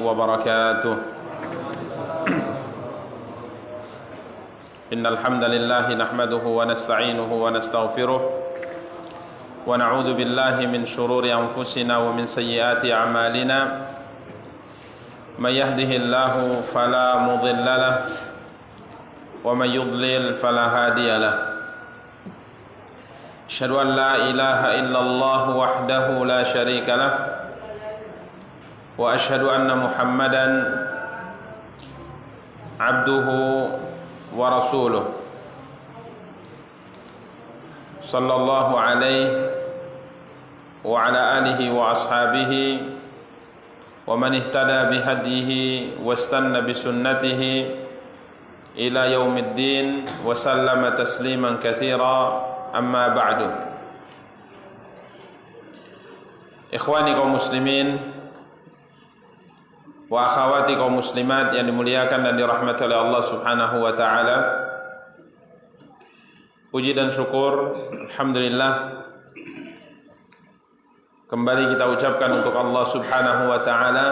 وبركاته. إن الحمد لله نحمده ونستعينه ونستغفره ونعوذ بالله من شرور أنفسنا ومن سيئات أعمالنا. من يهده الله فلا مضل له ومن يضلل فلا هادي له. أشهد أن لا إله إلا الله وحده لا شريك له وأشهد أن محمدا عبده ورسوله صلى الله عليه وعلى آله وأصحابه ومن اهتدى بهديه واستنى بسنته إلى يوم الدين وسلم تسليما كثيرا. أما بعد. Ikhwani kaum muslimin wa akhawati kaum muslimat yang dimuliakan dan dirahmati oleh Allah Subhanahu wa taala. Puji dan syukur alhamdulillah kembali kita ucapkan untuk Allah Subhanahu wa taala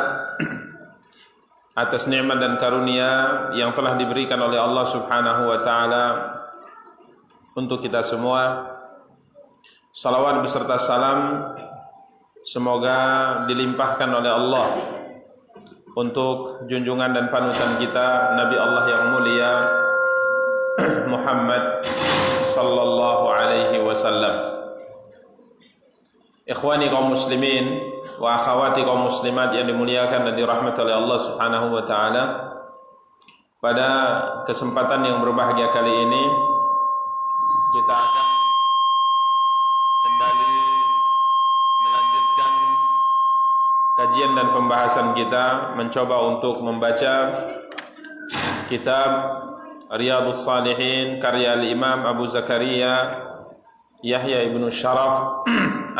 atas nikmat dan karunia yang telah diberikan oleh Allah Subhanahu wa taala untuk kita semua. Salawat beserta salam semoga dilimpahkan oleh Allah untuk junjungan dan panutan kita Nabi Allah yang mulia Muhammad sallallahu alaihi wasallam. Ikhwani kaum muslimin wa akhawati kaum muslimat yang dimuliakan dan dirahmati oleh Allah Subhanahu wa taala. Pada kesempatan yang berbahagia kali ini kita akan kembali melanjutkan kajian dan pembahasan kita, mencoba untuk membaca kitab Riyadhus Shalihin karya Imam Abu Zakaria Yahya ibn Sharaf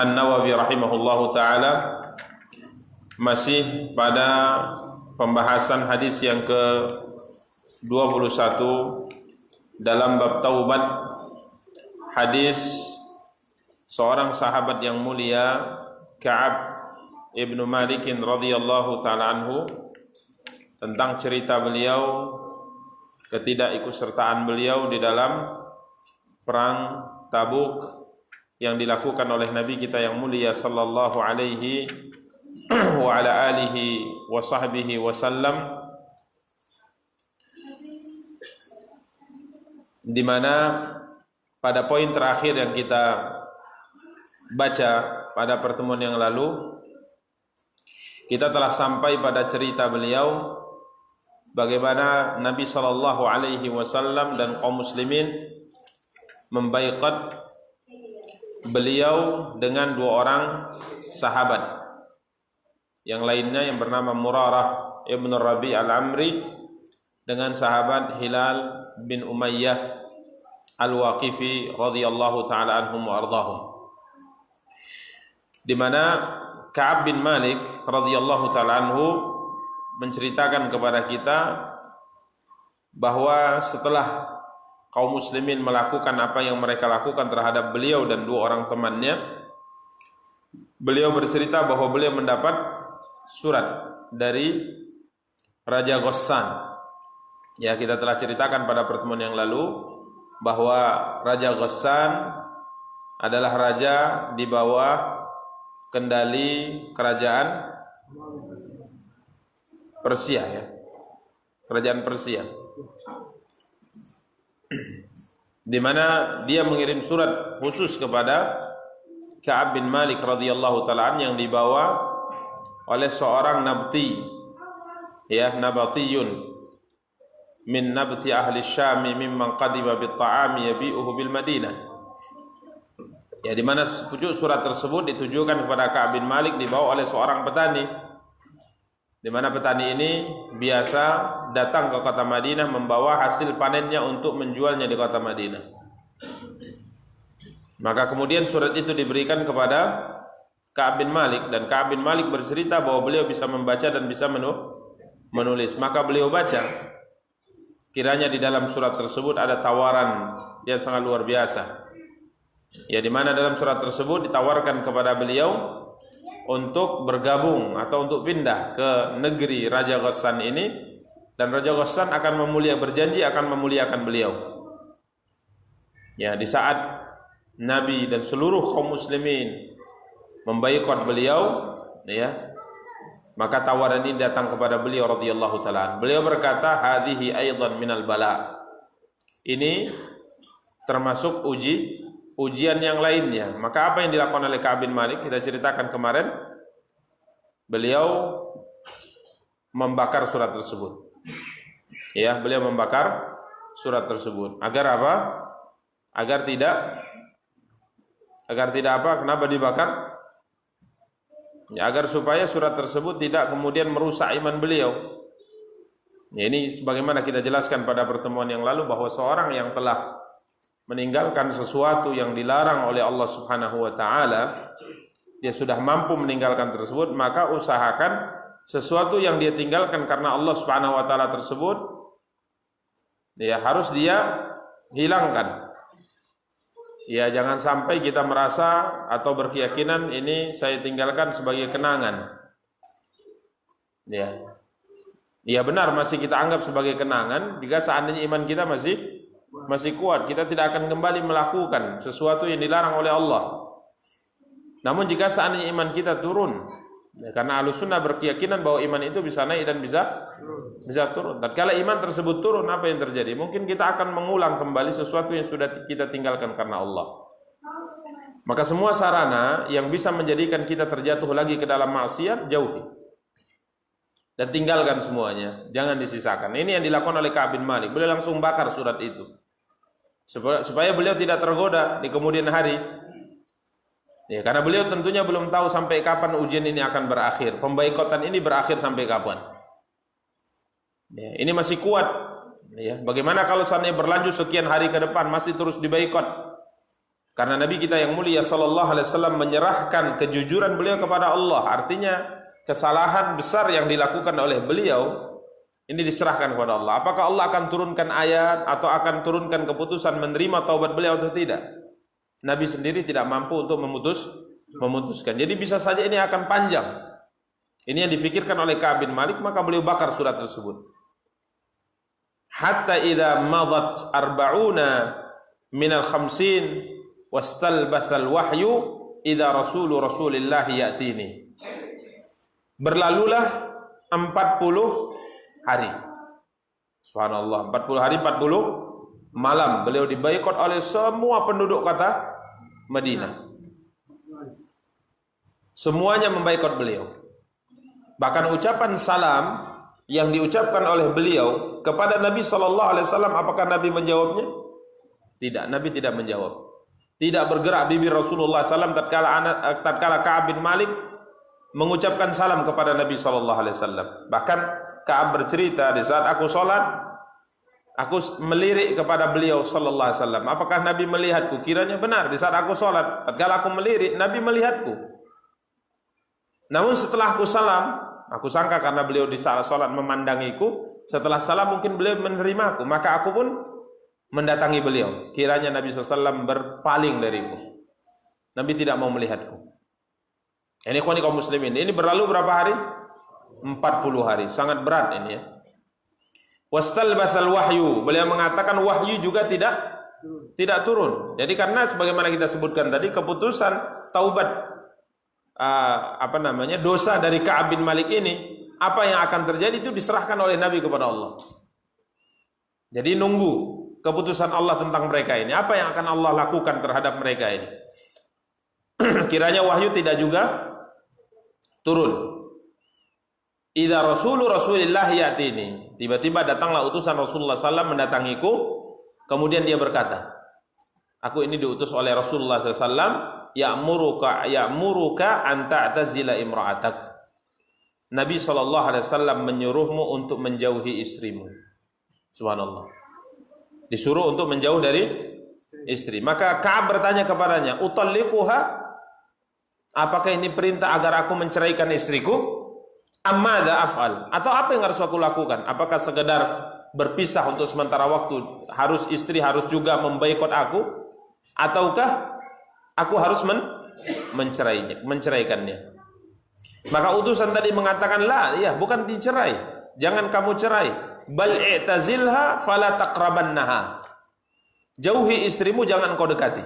An-Nawawi rahimahullahu ta'ala. Masih pada pembahasan hadis yang ke-21 dalam bab taubat, hadis seorang sahabat yang mulia Ka'ab ibn Malik radhiyallahu ta'ala anhu, tentang cerita beliau, ketidakikutsertaan beliau di dalam perang Tabuk yang dilakukan oleh Nabi kita yang mulia sallallahu alaihi wa ala alihi wa sahbihi wasallam, di mana pada poin terakhir yang kita baca pada pertemuan yang lalu, kita telah sampai pada cerita beliau bagaimana Nabi sallallahu alaihi wasallam dan kaum muslimin membaiqat beliau dengan dua orang sahabat yang lainnya yang bernama Murarah ibn Rabi al-Amri dengan sahabat Hilal bin Umayyah al-Waqifi radhiyallahu ta'ala anhum wa ardahum, di mana Ka'ab bin Malik radhiyallahu ta'ala anhu menceritakan kepada kita bahwa setelah kaum muslimin melakukan apa yang mereka lakukan terhadap beliau dan dua orang temannya, beliau bercerita bahwa beliau mendapat surat dari Raja Ghassan. Ya, kita telah ceritakan pada pertemuan yang lalu bahwa Raja Ghassan adalah raja di bawah kendali kerajaan Persia, ya, kerajaan Persia, di mana dia mengirim surat khusus kepada Ka'ab bin Malik radhiyallahu ta'ala yang dibawa oleh seorang nabti, ya, nabatiyun min nabti ahli Syam mimman qadima bit ta'ami yabi'uhu bil Madinah. Ya, di mana pucuk surat tersebut ditujukan kepada Ka'ab bin Malik dibawa oleh seorang petani, di mana petani ini biasa datang ke kota Madinah membawa hasil panennya untuk menjualnya di kota Madinah. Maka kemudian surat itu diberikan kepada Ka'ab bin Malik, dan Ka'ab bin Malik bercerita bahwa beliau bisa membaca dan bisa menulis. Maka beliau baca, kiranya di dalam surat tersebut ada tawaran yang sangat luar biasa. Ya, di mana dalam surat tersebut ditawarkan kepada beliau untuk bergabung atau untuk pindah ke negeri Raja Ghassan ini, dan Raja Ghassan akan berjanji akan memuliakan beliau. Ya, di saat Nabi dan seluruh kaum muslimin membaikot beliau, ya, maka tawaran ini datang kepada beliau radhiyallahu taala. Beliau berkata, "Hadhihi aidan minal bala." Ini termasuk ujian yang lainnya. Maka apa yang dilakukan oleh Ka'ab bin Malik kita ceritakan kemarin. Beliau membakar surat tersebut. Ya, beliau membakar surat tersebut. Agar apa? Agar tidak apa? Kenapa dibakar? Ya, agar supaya surat tersebut tidak kemudian merusak iman beliau. Ya, ini sebagaimana kita jelaskan pada pertemuan yang lalu bahwa seorang yang telah meninggalkan sesuatu yang dilarang oleh Allah Subhanahu wa taala, dia sudah mampu meninggalkan tersebut, maka usahakan sesuatu yang dia tinggalkan karena Allah Subhanahu wa taala tersebut, ya, harus dia hilangkan. Ya, jangan sampai kita merasa atau berkeyakinan ini saya tinggalkan sebagai kenangan. Ya. Ya benar, masih kita anggap sebagai kenangan jika seandainya iman kita masih kuat, kita tidak akan kembali melakukan sesuatu yang dilarang oleh Allah. Namun jika seandainya iman kita turun, ya, karena Ahlussunnah berkeyakinan bahwa iman itu bisa naik dan bisa turun. Tatkala iman tersebut turun, apa yang terjadi? Mungkin kita akan mengulang kembali sesuatu yang sudah kita tinggalkan karena Allah. Maka semua sarana yang bisa menjadikan kita terjatuh lagi ke dalam maksiat, jauhi dan tinggalkan semuanya, jangan disisakan. Ini yang dilakukan oleh Ka'ab bin Malik. Beliau langsung bakar surat itu supaya beliau tidak tergoda di kemudian hari. Ya, karena beliau tentunya belum tahu sampai kapan ujian ini akan berakhir. Pembaikotan ini berakhir sampai kapan? Ya, ini masih kuat. Ya, bagaimana kalau seandainya berlanjut sekian hari ke depan masih terus dibaikot? Karena Nabi kita yang mulia sallallahu alaihi wasallam menyerahkan kejujuran beliau kepada Allah. Artinya kesalahan besar yang dilakukan oleh beliau ini diserahkan kepada Allah. Apakah Allah akan turunkan ayat atau akan turunkan keputusan menerima taubat beliau atau tidak? Nabi sendiri tidak mampu untuk memutuskan. Jadi bisa saja ini akan panjang. Ini yang difikirkan oleh Ka'ab bin Malik, maka beliau bakar surat tersebut. Hatta idza madat 40 minal 50 wastalbathal wahyu idza rasulillah ya'tini. Berlalulah 40 hari. Subhanallah, 40 hari 40 malam beliau dibaikot oleh semua penduduk kota Madinah. Semuanya membaikot beliau. Bahkan ucapan salam yang diucapkan oleh beliau kepada Nabi sallallahu alaihi wasallam, apakah Nabi menjawabnya? Tidak, Nabi tidak menjawab. Tidak bergerak bibir Rasulullah SAW tatkala Ka'ab bin Malik mengucapkan salam kepada Nabi sallallahu alaihi wasallam. Bahkan Ka'ab bercerita, di saat aku salat, aku melirik kepada beliau sallallahu alaihi wasallam. Apakah Nabi melihatku? Kiranya benar, di saat aku salat, tatkala aku melirik, Nabi melihatku. Namun setelah aku salam, aku sangka karena beliau di saat salat memandangiku, setelah salam mungkin beliau menerimaku, maka aku pun mendatangi beliau. Kiranya Nabi SAW berpaling dariku. Nabi tidak mau melihatku. Ini ikhwani kaum muslimin, ini berlalu berapa hari? 40 hari, sangat berat ini ya. Wastalbathal wahyu, beliau mengatakan wahyu juga tidak turun. Jadi karena sebagaimana kita sebutkan tadi, keputusan taubat dosa dari Ka'ab bin Malik ini, apa yang akan terjadi itu diserahkan oleh Nabi kepada Allah. Jadi nunggu keputusan Allah tentang mereka ini, apa yang akan Allah lakukan terhadap mereka ini. Kiranya wahyu tidak juga turun. Idza rasulillah ya'tini, tiba-tiba datanglah utusan Rasulullah SAW mendatangiku, kemudian dia berkata, aku ini diutus oleh Rasulullah SAW, ya'muruka an ta'tazila imra'atak. Nabi SAW menyuruhmu untuk menjauhi istrimu. Subhanallah. Disuruh untuk menjauh dari istri. Maka Ka'ab bertanya kepadanya, utalliquha? Apakah ini perintah agar aku menceraikan istriku? Ammadza af'al? Atau apa yang harus aku lakukan? Apakah sekedar berpisah untuk sementara waktu, istri harus juga membaikot aku? Ataukah aku harus menceraikannya? Maka utusan tadi mengatakan, la, ya, bukan dicerai, jangan kamu cerai, bal i'tazilha fala taqrabannaha. Jauhi istrimu, jangan kau dekati.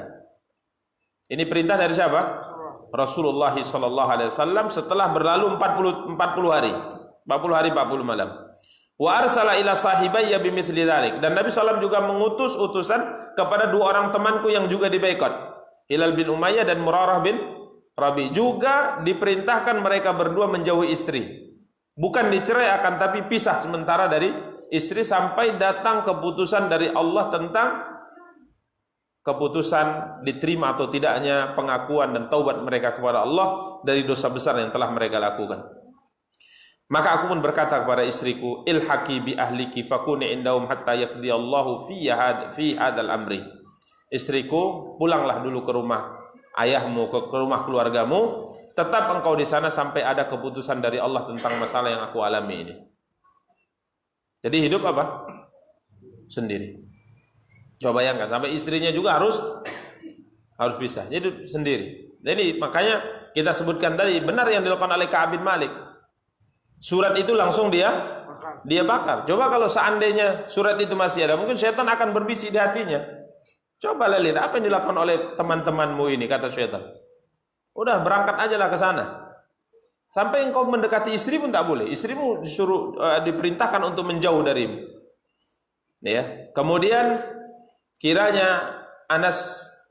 Ini perintah dari siapa? Rasulullah sallallahu alaihi wasallam setelah berlalu 40 hari. 40 hari 40 malam. Wa arsala ila sahibayya bimithli dzalik. Dan Nabi sallallahu juga mengutus utusan kepada dua orang temanku yang juga diboikot. Hilal bin Umayyah dan Murarah bin Rabi. Juga diperintahkan mereka berdua menjauhi istri. Bukan dicerai akan tapi pisah sementara dari istri sampai datang keputusan dari Allah tentang keputusan diterima atau tidaknya pengakuan dan taubat mereka kepada Allah dari dosa besar yang telah mereka lakukan. Maka aku pun berkata kepada istriku, ilhaqi bi ahliki fakuni indahum hatta yaqdiyallahu fi hadzal amri. Istriku, pulanglah dulu ke rumah ayahmu, ke rumah keluargamu, tetap engkau di sana sampai ada keputusan dari Allah tentang masalah yang aku alami ini. Jadi hidup apa? Sendiri. Coba bayangkan, sampai istrinya juga harus pisah. Jadi sendiri. Jadi makanya kita sebutkan tadi, benar yang dilakukan oleh Ka'ab bin Malik. Surat itu langsung dia bakar. Coba kalau seandainya surat itu masih ada, mungkin syaitan akan berbisik di hatinya. Coba lihat apa yang dilakukan oleh teman-temanmu ini, kata syaitan. Udah berangkat aja lah ke sana. Sampai engkau mendekati istri pun tak boleh. Istrimu disuruh diperintahkan untuk menjauh darimu. Ya. Kemudian kiranya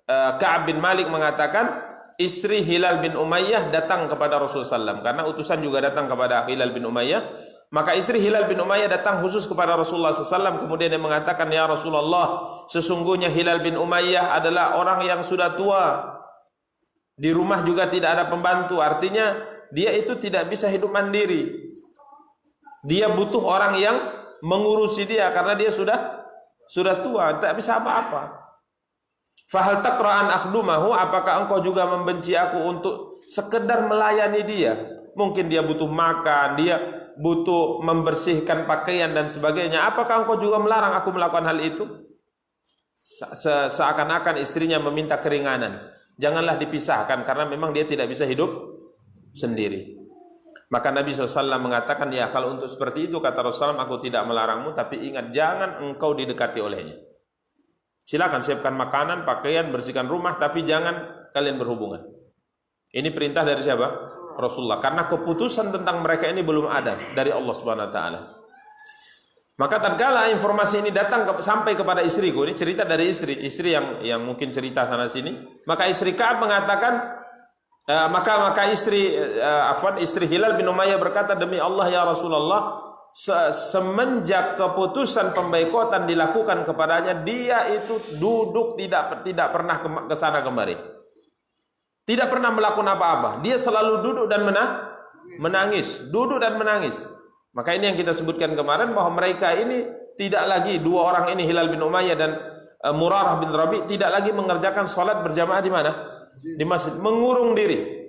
Ka'ab bin Malik mengatakan istri Hilal bin Umayyah datang kepada Rasulullah SAW karena utusan juga datang kepada Hilal bin Umayyah. Maka istri Hilal bin Umayyah datang khusus kepada Rasulullah SAW. Kemudian dia mengatakan, ya Rasulullah, sesungguhnya Hilal bin Umayyah adalah orang yang sudah tua, di rumah juga tidak ada pembantu. Artinya dia itu tidak bisa hidup mandiri. Dia butuh orang yang mengurusi dia karena dia sudah tua, tak bisa apa-apa. Fahal taqra'an akhdumahu, apakah engkau juga membenci aku untuk sekedar melayani dia? Mungkin dia butuh makan, dia butuh membersihkan pakaian dan sebagainya. Apakah engkau juga melarang aku melakukan hal itu? Seakan-akan istrinya meminta keringanan. Janganlah dipisahkan karena memang dia tidak bisa hidup sendiri. Maka Nabi SAW mengatakan, ya kalau untuk seperti itu, kata Rasulullah, aku tidak melarangmu, tapi ingat, jangan engkau didekati olehnya. Silakan siapkan makanan, pakaian, bersihkan rumah, tapi jangan kalian berhubungan. Ini perintah dari siapa? Rasulullah. Karena keputusan tentang mereka ini belum ada dari Allah Subhanahu Wa Taala. Maka tatkala informasi ini datang sampai kepada istriku, ini cerita dari istri yang mungkin cerita sana sini, maka istri Ka'ab mengatakan, maka istri Hilal bin Umayyah berkata, demi Allah ya Rasulullah, semenjak keputusan pemboikotan dilakukan kepadanya, dia itu duduk tidak pernah ke sana kemari. Tidak pernah melakukan apa-apa. Dia selalu duduk dan menangis, duduk dan menangis. Maka ini yang kita sebutkan kemarin, bahwa mereka ini tidak lagi, dua orang ini Hilal bin Umayyah dan Murarah bin Rabi, tidak lagi mengerjakan salat berjamaah di mana? Di masjid, mengurung diri.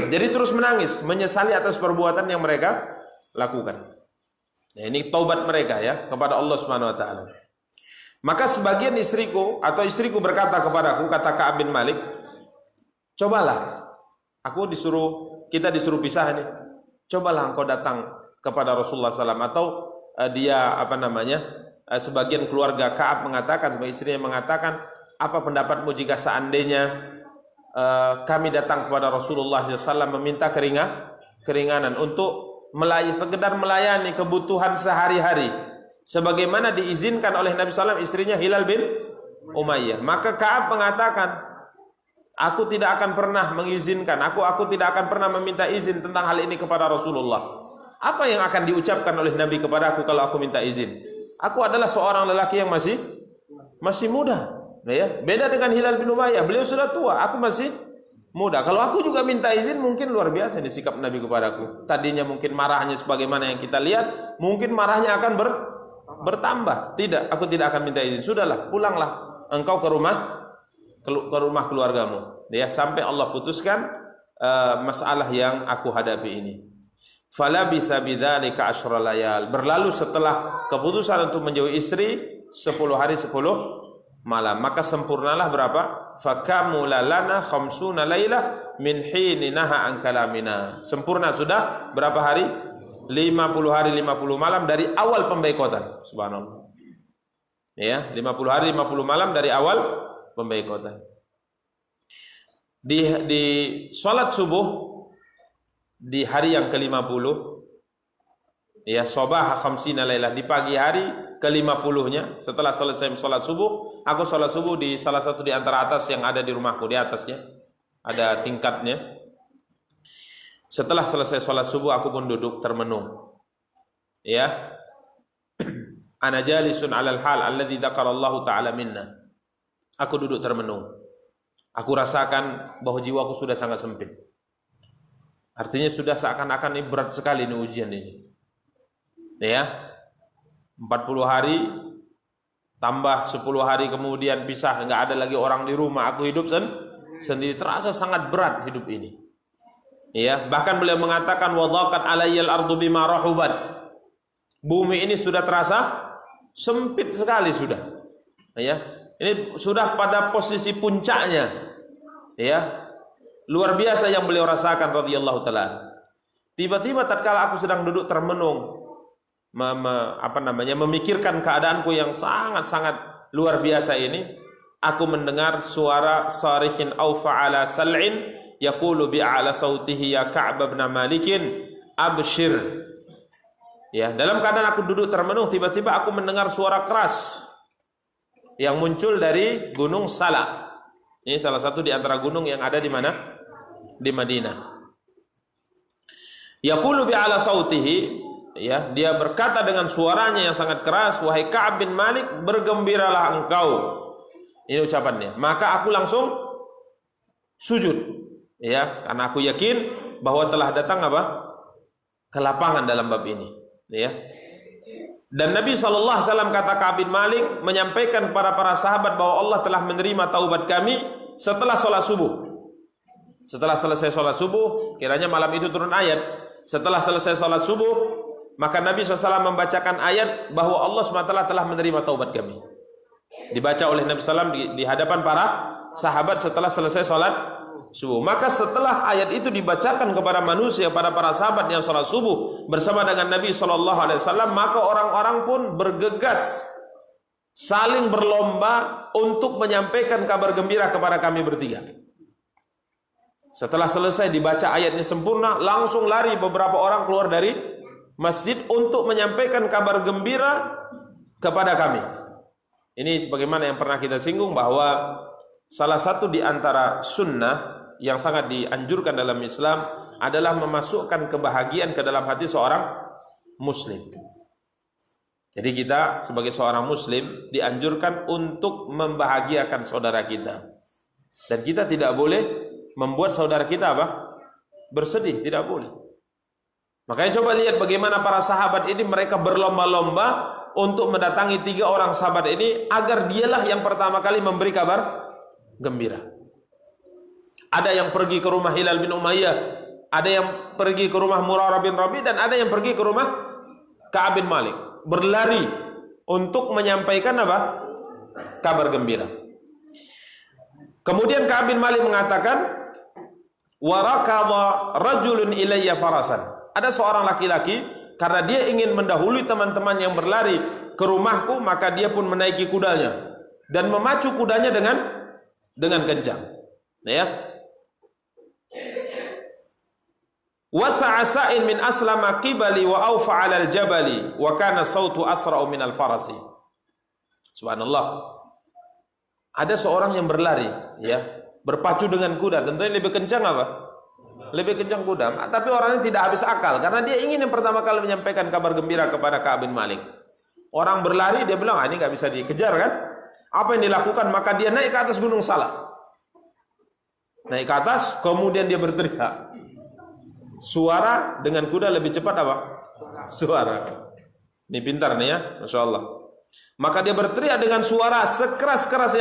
Jadi terus menangis, menyesali atas perbuatan yang mereka lakukan. Ya, ini taubat mereka ya kepada Allah Subhanahu Wa Taala. Maka sebagian istriku berkata kepadaku, kata Ka'ab bin Malik, cobalah, kita disuruh pisah ini. Cobalah engkau datang kepada Rasulullah SAW, atau sebagian keluarga Ka'ab mengatakan, sebagai istrinya mengatakan, apa pendapatmu jika seandainya kami datang kepada Rasulullah SAW meminta keringanan untuk sekedar melayani kebutuhan sehari-hari, sebagaimana diizinkan oleh Nabi SAW istrinya Hilal bin Umayyah. Maka Ka'ab mengatakan, aku tidak akan pernah mengizinkan, aku tidak akan pernah meminta izin tentang hal ini kepada Rasulullah. Apa yang akan diucapkan oleh Nabi kepada aku kalau aku minta izin? Aku adalah seorang lelaki yang masih muda. Ya, beda dengan Hilal bin Umayyah, beliau sudah tua, aku masih muda. Kalau aku juga minta izin, mungkin luar biasa nih sikap Nabi kepadaku. Tadinya mungkin marahnya sebagaimana yang kita lihat, mungkin marahnya akan bertambah. Tidak, aku tidak akan minta izin. Sudahlah, pulanglah engkau ke rumah keluargamu. Ya, sampai Allah putuskan masalah yang aku hadapi ini. Falabitha bidzalika asyra layal. Berlalu setelah keputusan untuk menjauhi istri 10 hari 10 malam. Maka sempurnalah berapa? Fakamula lana khamsuna lailah min hini naha an kalamina. Sempurna sudah berapa hari? 50 hari 50 malam dari awal pembaikotan. Subhanallah. Ya, 50 hari 50 malam dari awal pembaikotan. Di salat subuh di hari yang ke-50, ya, sobah khamsina lailah, di pagi hari ke-50-nya, setelah selesai salat subuh, aku salat subuh di salah satu di antara atas yang ada di rumahku, di atasnya ada tingkatnya. Setelah selesai salat subuh aku pun duduk termenung. Ya. Ana jalisun 'alal hal alladzi dzakarallahu ta'ala minna. Aku duduk termenung. Aku rasakan bahwa jiwaku sudah sangat sempit. Artinya sudah seakan-akan ini berat sekali ini ujian ini. Ya. 40 hari tambah 10 hari kemudian pisah, enggak ada lagi orang di rumah, aku hidup sendiri, terasa sangat berat hidup ini. Ya, bahkan beliau mengatakan wadaqat alayyal ardu bima rahubat. Bumi ini sudah terasa sempit sekali sudah. Ya. Ini sudah pada posisi puncaknya. Ya. Luar biasa yang beliau rasakan radhiyallahu taala. Tiba-tiba tatkala aku sedang duduk termenung, memikirkan keadaanku yang sangat-sangat luar biasa ini, aku mendengar suara sarikhin au fa'ala sal'in yaqulu bi'ala sautihi ya Ka'b bin Malikin abshir. Ya, dalam keadaan aku duduk termenung, tiba-tiba aku mendengar suara keras yang muncul dari Gunung Sala. Ini salah satu di antara gunung yang ada di mana? Di Madinah. Yaqulu bi'ala sautihi, ya, dia berkata dengan suaranya yang sangat keras, wahai Ka'ab bin Malik, bergembiralah engkau. Ini ucapannya. Maka aku langsung sujud, ya, karena aku yakin bahwa telah datang apa? Kelapangan dalam bab ini, ya. Dan Nabi SAW kata Ka'ab bin Malik menyampaikan kepada para sahabat bahwa Allah telah menerima taubat kami setelah sholat subuh. Setelah selesai sholat subuh, kiranya malam itu turun ayat. Setelah selesai sholat subuh, maka Nabi SAW membacakan ayat bahwa Allah SWT telah menerima taubat kami. Dibaca oleh Nabi SAW di hadapan para sahabat setelah selesai sholat subuh. Maka setelah ayat itu dibacakan kepada manusia, pada para sahabat yang sholat subuh bersama dengan Nabi SAW, maka orang-orang pun bergegas saling berlomba untuk menyampaikan kabar gembira kepada kami bertiga. Setelah selesai dibaca ayatnya sempurna, langsung lari beberapa orang keluar dari masjid untuk menyampaikan kabar gembira kepada kami. Ini sebagaimana yang pernah kita singgung bahwa salah satu di antara sunnah yang sangat dianjurkan dalam Islam adalah memasukkan kebahagiaan ke dalam hati seorang muslim. Jadi kita sebagai seorang muslim dianjurkan untuk membahagiakan saudara kita. Dan kita tidak boleh membuat saudara kita apa? Bersedih, tidak boleh. Makanya coba lihat bagaimana para sahabat ini, mereka berlomba-lomba untuk mendatangi 3 orang sahabat ini agar dialah yang pertama kali memberi kabar gembira. Ada yang pergi ke rumah Hilal bin Umayyah, ada yang pergi ke rumah Murarah bin Rabi, dan ada yang pergi ke rumah Ka'ab bin Malik, berlari untuk menyampaikan apa? Kabar gembira. Kemudian Ka'ab bin Malik mengatakan, warakadha rajulun ilayya farasan. Ada seorang laki-laki, karena dia ingin mendahului teman-teman yang berlari ke rumahku, maka dia pun menaiki kudanya dan memacu kudanya dengan kencang. Ya. Wasa'asa'in min aslama qibali wa awfa 'alal jabali wa kana sautu asra'u minal farasi. Subhanallah. Ada seorang yang berlari, ya, berpacu dengan kuda. Tentunya lebih kencang apa? Lebih kencang kuda. Tapi orangnya tidak habis akal karena dia ingin yang pertama kali menyampaikan kabar gembira kepada Ka'ab bin Malik. Orang berlari, dia bilang, ini nggak bisa dikejar kan? Apa yang dilakukan? Maka dia naik ke atas Gunung Salah. Naik ke atas, kemudian dia berteriak. Suara dengan kuda lebih cepat apa? Suara. Ini pintar nih ya, Masya Allah. Maka dia berteriak dengan suara sekeras-keras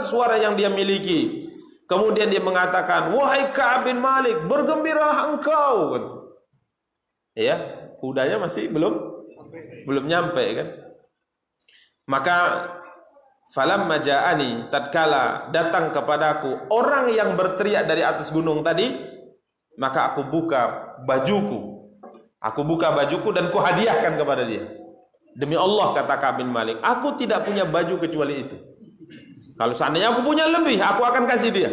suara yang dia miliki. Kemudian dia mengatakan, wahai Ka'ab bin Malik, bergembiralah engkau. Ya, kudanya masih belum nyampe kan. Maka Falamma ja'ani, tatkala datang kepadaku orang yang berteriak dari atas gunung tadi, maka aku buka bajuku. Aku buka bajuku dan kuhadiahkan kepada dia. Demi Allah, kata Ka'ab bin Malik, aku tidak punya baju kecuali itu. Kalau seandainya aku punya lebih, aku akan kasih dia.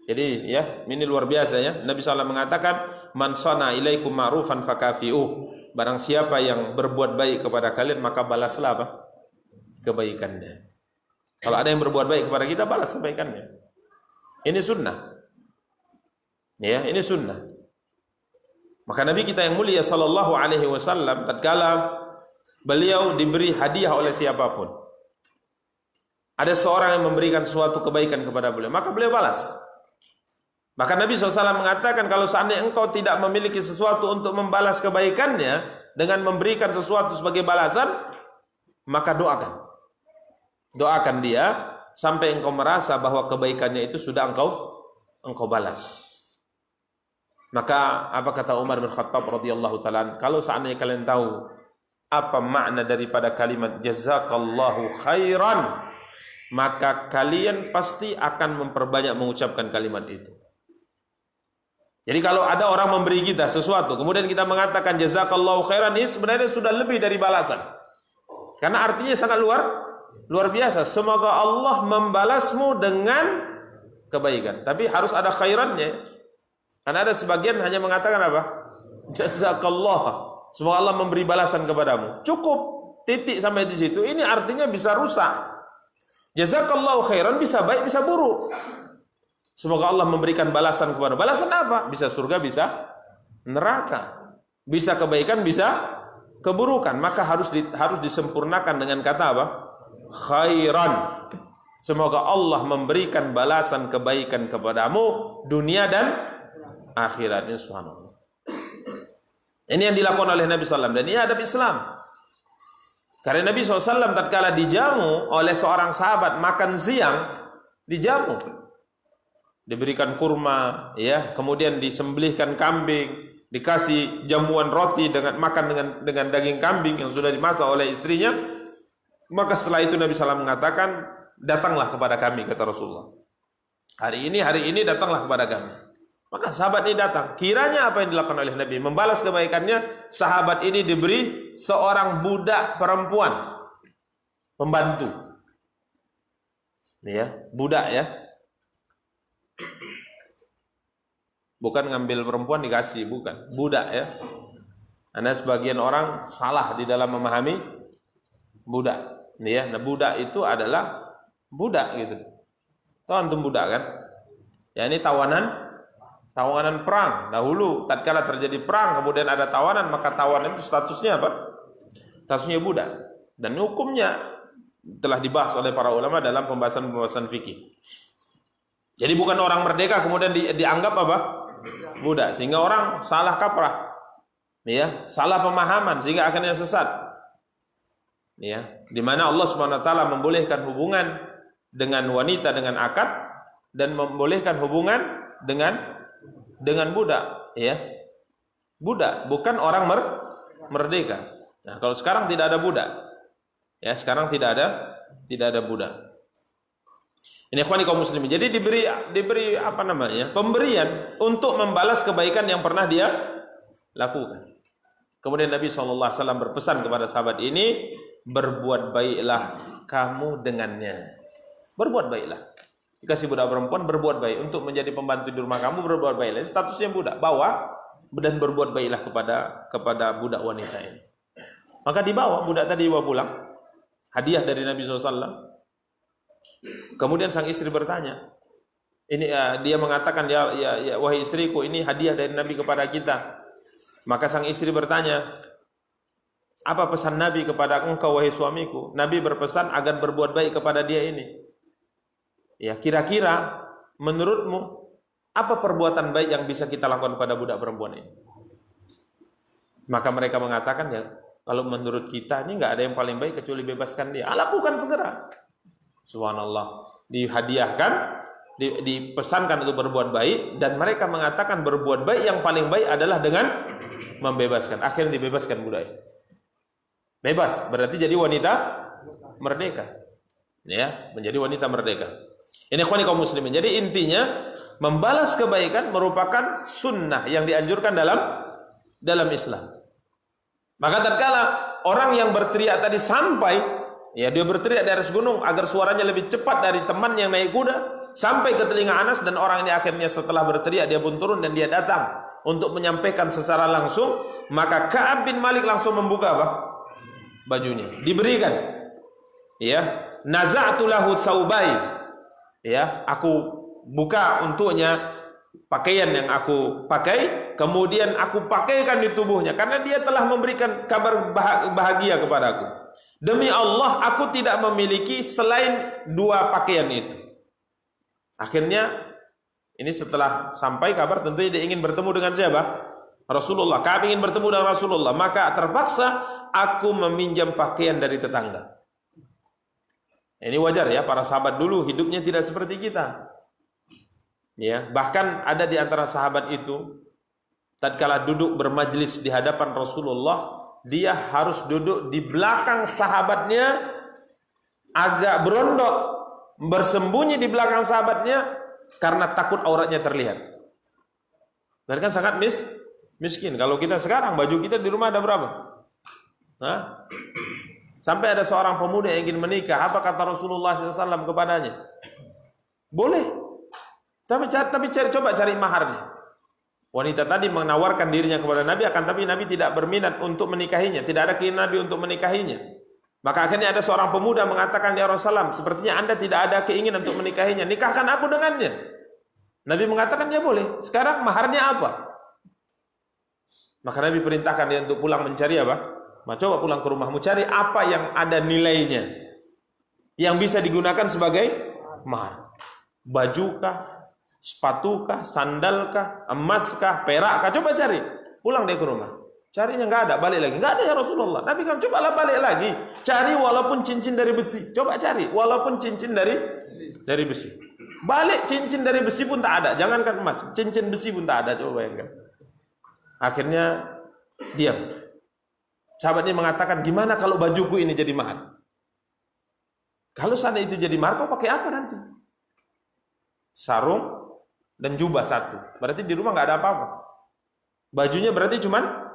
Jadi ya, ini luar biasa ya. Nabi SAW mengatakan, man sana ilaikum ma'rufan fakafi'uh. Barang siapa yang berbuat baik kepada kalian, maka balaslah apa? Kebaikannya. Kalau ada yang berbuat baik kepada kita, balas kebaikannya. Ini sunnah. Ya, ini sunnah. Maka Nabi kita yang mulia sallallahu alaihi wasallam tatkala beliau diberi hadiah oleh siapapun, ada seorang yang memberikan suatu kebaikan kepada beliau, maka beliau balas. Maka Nabi SAW mengatakan, kalau seandainya engkau tidak memiliki sesuatu untuk membalas kebaikannya dengan memberikan sesuatu sebagai balasan, maka doakan. Doakan dia sampai engkau merasa bahwa kebaikannya itu sudah engkau balas. Maka apa kata Umar bin Khattab radhiyallahu taala, kalau seandainya kalian tahu apa makna daripada kalimat jazakallahu khairan, maka kalian pasti akan memperbanyak mengucapkan kalimat itu. Jadi kalau ada orang memberi kita sesuatu, kemudian kita mengatakan jazakallahu khairan, ini sebenarnya sudah lebih dari balasan. Karena artinya sangat luar biasa. Semoga Allah membalasmu dengan kebaikan. Tapi harus ada khairannya. Karena ada sebagian hanya mengatakan apa? Jazakallah. Semoga Allah memberi balasan kepadamu. Cukup. Titik sampai di situ. Ini artinya bisa rusak. Jazakallahu khairan bisa baik, bisa buruk. Semoga Allah memberikan balasan kepada. Balasan apa? Bisa surga, bisa neraka. Bisa kebaikan, bisa keburukan. Maka harus disempurnakan dengan kata apa? Khairan. Semoga Allah memberikan balasan kebaikan kepadamu dunia dan akhirat. Ini subhanallah. Ini yang dilakukan oleh Nabi SAW, dan ini adab Islam. Karena Nabi SAW tatkala dijamu oleh seorang sahabat makan siang, dijamu, diberikan kurma, ya, kemudian disembelihkan kambing, dikasih jamuan roti dengan daging kambing yang sudah dimasak oleh istrinya. Maka setelah itu Nabi SAW mengatakan, datanglah kepada kami, kata Rasulullah. Hari ini datanglah kepada kami. Maka sahabat ini datang. Kiranya apa yang dilakukan oleh Nabi? Membalas kebaikannya, sahabat ini diberi seorang budak perempuan, pembantu. Ya, budak ya. Bukan ngambil perempuan dikasih, bukan. Budak ya. Karena sebagian orang salah di dalam memahami budak. Ya, nah budak itu adalah budak gitu. Tahu antum budak kan? Ya, ini tawanan perang. Dahulu tatkala terjadi perang kemudian ada tawanan, maka tawanan itu statusnya apa? Statusnya budak. Dan hukumnya telah dibahas oleh para ulama dalam pembahasan fikih. Jadi bukan orang merdeka kemudian dianggap apa? Budak, sehingga orang salah kaprah. Ya, salah pemahaman sehingga akhirnya sesat. Ya, di mana Allah Subhanahu wa taala membolehkan hubungan dengan wanita dengan akad dan membolehkan hubungan dengan budak, ya. Budak bukan orang merdeka. Nah, kalau sekarang tidak ada budak. Ya, sekarang tidak ada budak. Ini ikhwani kaum muslimin. Jadi diberi apa namanya? Pemberian untuk membalas kebaikan yang pernah dia lakukan. Kemudian Nabi SAW berpesan kepada sahabat ini, berbuat baiklah kamu dengannya. Berbuat baiklah. Dikasih budak perempuan, berbuat baik. Untuk menjadi pembantu di rumah kamu, berbuat baiklah. Statusnya budak, bawa dan berbuat baiklah kepada budak wanita ini. Maka dibawa, budak tadi dibawa pulang. Hadiah dari Nabi SAW. Kemudian sang istri bertanya. Dia mengatakan, ya wahai istriku, ini hadiah dari Nabi kepada kita. Maka sang istri bertanya, apa pesan Nabi kepada engkau wahai suamiku? Nabi berpesan agar berbuat baik kepada dia ini. Ya, kira-kira menurutmu apa perbuatan baik yang bisa kita lakukan pada budak perempuan ini? Maka mereka mengatakan, ya kalau menurut kita ini nggak ada yang paling baik kecuali bebaskan dia. Lakukan segera. Subhanallah. Dihadiahkan, dipesankan untuk berbuat baik, dan mereka mengatakan berbuat baik yang paling baik adalah dengan membebaskan. Akhirnya dibebaskan budak. Bebas, berarti jadi wanita merdeka. ya, menjadi wanita merdeka. Ini ikhwani kaum muslimin. Jadi intinya membalas kebaikan merupakan sunnah yang dianjurkan dalam Islam. Maka tatkala orang yang berteriak tadi sampai, ya dia berteriak dari atas gunung agar suaranya lebih cepat dari teman yang naik kuda sampai ke telinga Anas, dan orang ini akhirnya setelah berteriak dia pun turun dan dia datang untuk menyampaikan secara langsung, maka Ka'ab bin Malik langsung membuka apa? Bajunya. Diberikan. Ya, naza'tu lahu thawbai. Ya, aku buka untuknya pakaian yang aku pakai, kemudian aku pakaikan di tubuhnya karena dia telah memberikan kabar bahagia kepadaku. Demi Allah, aku tidak memiliki selain 2 pakaian itu. Akhirnya ini setelah sampai kabar, tentunya dia ingin bertemu dengan siapa? Rasulullah. Kami ingin bertemu dengan Rasulullah, maka terpaksa aku meminjam pakaian dari tetangga. Ini wajar ya, para sahabat dulu hidupnya tidak seperti kita. Ya, bahkan ada di antara sahabat itu tatkala duduk bermajlis di hadapan Rasulullah, dia harus duduk di belakang sahabatnya, agak berondok, bersembunyi di belakang sahabatnya karena takut auratnya terlihat. Berarti kan sangat miskin. Kalau kita sekarang baju kita di rumah ada berapa? Hah? Sampai ada seorang pemuda yang ingin menikah, apa kata Rasulullah SAW kepadanya? Boleh, tapi coba cari maharnya. Wanita tadi menawarkan dirinya kepada Nabi, akan tapi Nabi tidak berminat untuk menikahinya, tidak ada keinginan Nabi untuk menikahinya. Maka akhirnya ada seorang pemuda mengatakan, ya Rasulullah, sepertinya Anda tidak ada keinginan untuk menikahinya, nikahkan aku dengannya. Nabi mengatakan, ya boleh. Sekarang maharnya apa? Maka Nabi perintahkan dia untuk pulang mencari apa? Coba pulang ke rumahmu, cari apa yang ada nilainya, yang bisa digunakan sebagai mahar. Bajukah, sepatukah, sandalkah, emaskah, perakkah, coba cari. Pulang dia ke rumah, carinya nggak ada, balik lagi, nggak ada ya Rasulullah. Nabi kan cobalah balik lagi, cari walaupun cincin dari besi, coba cari walaupun cincin dari besi. Balik cincin dari besi pun tak ada, jangankan emas, cincin besi pun tak ada, coba bayangkan. Akhirnya diam. Sahabat ini mengatakan, gimana kalau bajuku ini jadi mahar? Kalau sana itu jadi mahar, kau pakai apa nanti? Sarung dan jubah satu. Berarti di rumah nggak ada apa-apa. Bajunya berarti cuman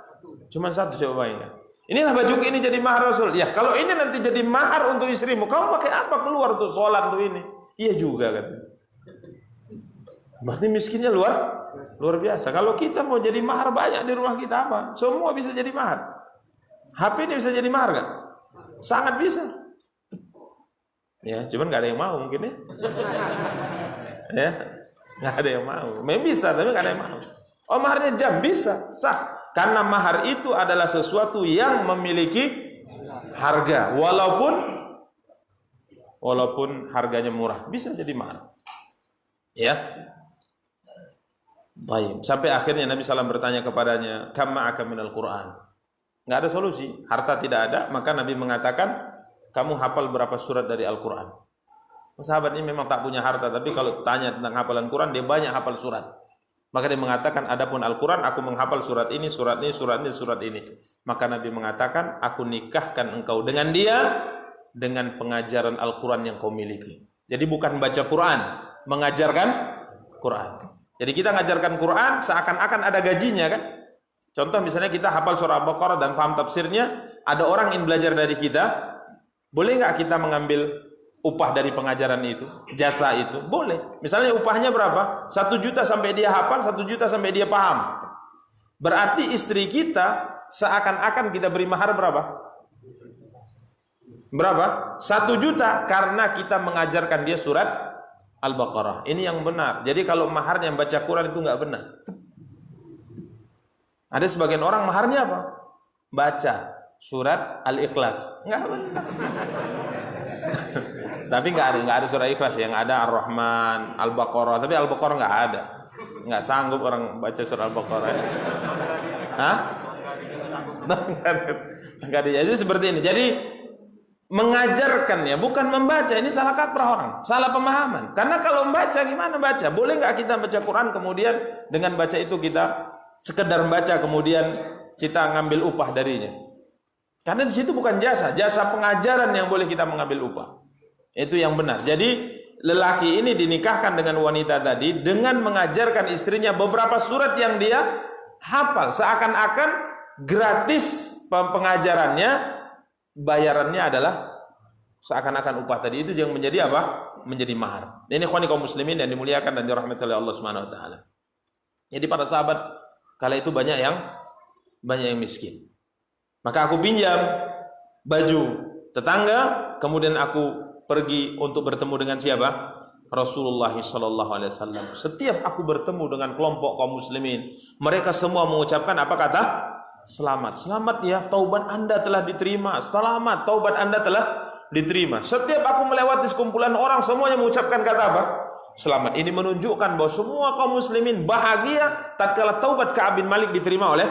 satu, coba bayangkan. Inilah bajuku ini jadi mahar Rasul. Ya, kalau ini nanti jadi mahar untuk istrimu, kamu pakai apa keluar untuk sholat untuk ini? Iya juga kan. Berarti miskinnya luar biasa. Kalau kita mau jadi mahar banyak di rumah kita apa? Semua bisa jadi mahar. HP ini bisa jadi mahar gak? Sangat bisa. Ya, cuman gak ada yang mau mungkin ya. Ya, gak ada yang mau. Memang bisa, tapi gak ada yang mau. Oh, maharnya jam, bisa, sah. Karena mahar itu adalah sesuatu yang memiliki harga, walaupun harganya murah, bisa jadi mahar. Ya. Baik. Sampai akhirnya Nabi SAW bertanya kepadanya, kam ma'aka minal Qur'an? Nggak ada solusi, harta tidak ada, maka Nabi mengatakan, kamu hafal berapa surat dari Al-Quran? Sahabat ini memang tak punya harta, tapi kalau tanya tentang hafalan Quran, dia banyak hafal surat. Maka dia mengatakan, adapun Al-Quran, aku menghafal surat ini, surat ini, surat ini, surat ini. Maka Nabi mengatakan, aku nikahkan engkau dengan dia, dengan pengajaran Al-Quran yang kau miliki. Jadi bukan baca Quran, mengajarkan Quran. Jadi kita mengajarkan Quran, seakan-akan ada gajinya kan? Contoh misalnya kita hafal surah Al-Baqarah dan paham tafsirnya, ada orang ingin belajar dari kita, boleh nggak kita mengambil upah dari pengajaran itu, jasa itu? Boleh. Misalnya upahnya berapa? 1 juta sampai dia hafal, 1 juta sampai dia paham. Berarti istri kita seakan-akan kita beri mahar berapa? Berapa? 1 juta karena kita mengajarkan dia surat Al-Baqarah. Ini yang benar. Jadi kalau maharnya baca Quran itu nggak benar. Ada sebagian orang maharnya apa? Baca surat Al-Ikhlas. Enggak benar. Tapi enggak ada surat Ikhlas, yang ada Ar-Rahman, Al-Baqarah, tapi Al-Baqarah enggak ada. Enggak sanggup orang baca surat Al-Baqarah. Hah? Enggak ada. Jadi seperti ini. Jadi mengajarkan ya, bukan membaca. Ini salah kaprah orang, salah pemahaman. Karena kalau membaca gimana baca? Boleh enggak kita baca Quran kemudian dengan baca itu kita sekedar membaca kemudian kita ngambil upah darinya? Karena di situ bukan jasa pengajaran yang boleh kita mengambil upah. Itu yang benar. Jadi lelaki ini dinikahkan dengan wanita tadi dengan mengajarkan istrinya beberapa surat yang dia hafal, seakan-akan gratis pengajarannya, bayarannya adalah seakan-akan upah tadi. Itu yang menjadi apa? Menjadi mahar. Ini ikhwani kaum muslimin yang dimuliakan dan dirahmati oleh Allah Subhanahu wa taala. Jadi para sahabat kala itu banyak yang miskin. Maka aku pinjam baju tetangga, kemudian aku pergi untuk bertemu dengan siapa? Rasulullah sallallahu alaihi wasallam. Setiap aku bertemu dengan kelompok kaum muslimin, mereka semua mengucapkan apa kata? Selamat. Selamat ya, taubat Anda telah diterima. Selamat, taubat Anda telah diterima. Setiap aku melewati sekumpulan orang, semuanya mengucapkan kata apa? Selamat. Ini menunjukkan bahwa semua kaum muslimin bahagia tatkala taubat Ka'ab bin Malik diterima oleh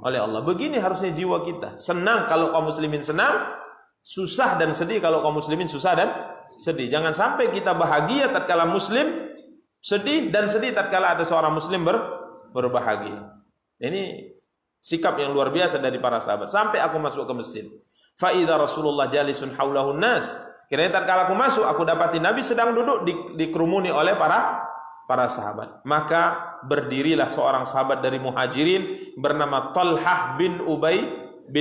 Allah. Begini harusnya jiwa kita. Senang kalau kaum muslimin senang, susah dan sedih kalau kaum muslimin susah dan sedih. Jangan sampai kita bahagia tatkala muslim sedih, dan sedih tatkala ada seorang muslim berbahagia. Ini sikap yang luar biasa dari para sahabat. Sampai aku masuk ke masjid, fa idza Rasulullah jalisun haulahun nas. Kiranya tatkala aku masuk, aku dapati Nabi sedang duduk dikerumuni oleh para sahabat. Maka berdirilah seorang sahabat dari Muhajirin bernama Talhah bin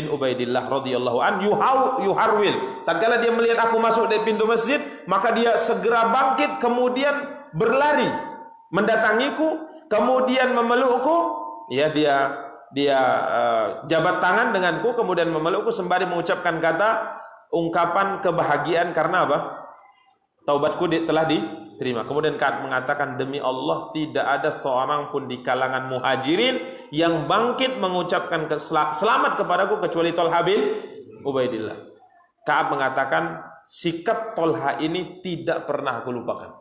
Ubaidillah radhiyallahu an yuharwil. Tatkala dia melihat aku masuk dari pintu masjid, maka dia segera bangkit, kemudian berlari mendatangiku, kemudian memelukku. Ya, dia jabat tangan denganku, kemudian memelukku sembari mengucapkan kata ungkapan kebahagiaan karena apa? Taubatku telah diterima. Kemudian mengatakan, demi Allah tidak ada seorang pun di kalangan Muhajirin yang bangkit mengucapkan selamat kepadaku kecuali Talha bin Ubaidillah. Ka'ab mengatakan, sikap Talha ini tidak pernah aku lupakan.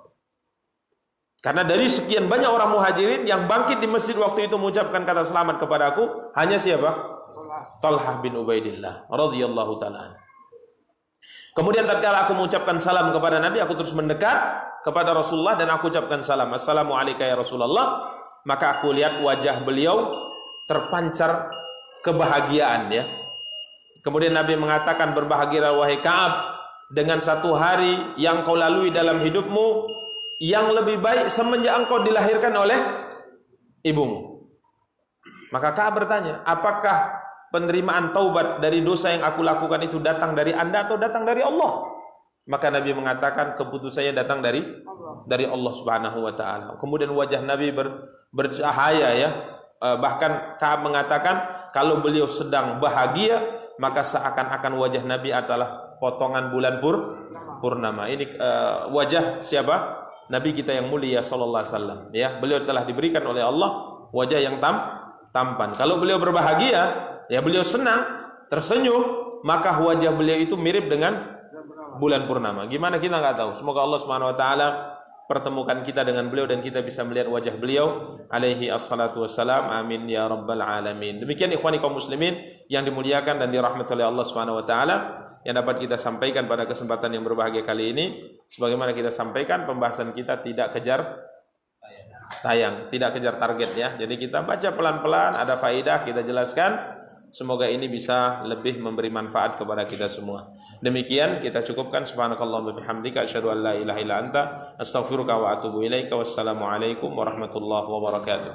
Karena dari sekian banyak orang Muhajirin yang bangkit di masjid waktu itu mengucapkan kata selamat kepadaku, hanya siapa? Talha bin Ubaidillah radhiyallahu ta'ala. Kemudian tatkala aku mengucapkan salam kepada Nabi, aku terus mendekat kepada Rasulullah dan aku ucapkan salam, assalamu alayka ya Rasulullah. Maka aku lihat wajah beliau terpancar kebahagiaan ya. Kemudian Nabi mengatakan, berbahagialah wahai Ka'ab dengan satu hari yang kau lalui dalam hidupmu yang lebih baik semenjak engkau dilahirkan oleh ibumu. Maka Ka'ab bertanya, apakah penerimaan taubat dari dosa yang aku lakukan itu datang dari Anda atau datang dari Allah? Maka Nabi mengatakan, keputusannya datang dari Allah Subhanahu wa taala. Kemudian wajah Nabi bercahaya ya. Bahkan Ka'ab mengatakan kalau beliau sedang bahagia, maka seakan-akan wajah Nabi adalah potongan bulan purnama. Ini wajah siapa? Nabi kita yang mulia sallallahu alaihi wasallam ya. Beliau telah diberikan oleh Allah wajah yang tampan. Kalau beliau berbahagia, ya beliau senang, tersenyum, maka wajah beliau itu mirip dengan bulan purnama. Gimana kita nggak tahu. Semoga Allah Subhanahu wa taala pertemukan kita dengan beliau dan kita bisa melihat wajah beliau alaihi assalatu wassalam. Amin ya rabbal alamin. Demikian ikhwani kaum muslimin yang dimuliakan dan dirahmati oleh Allah Subhanahu wa taala yang dapat kita sampaikan pada kesempatan yang berbahagia kali ini. Sebagaimana kita sampaikan, pembahasan kita tidak kejar tayang, tidak kejar target ya. Jadi kita baca pelan-pelan, ada faedah kita jelaskan. Semoga ini bisa lebih memberi manfaat kepada kita semua. Demikian kita cukupkan. Subhanakallahumma bihamdika asyhadu an la ilaha illa anta astaghfiruka wa atubu ilaika. Wassalamu alaikum warahmatullahi wabarakatuh.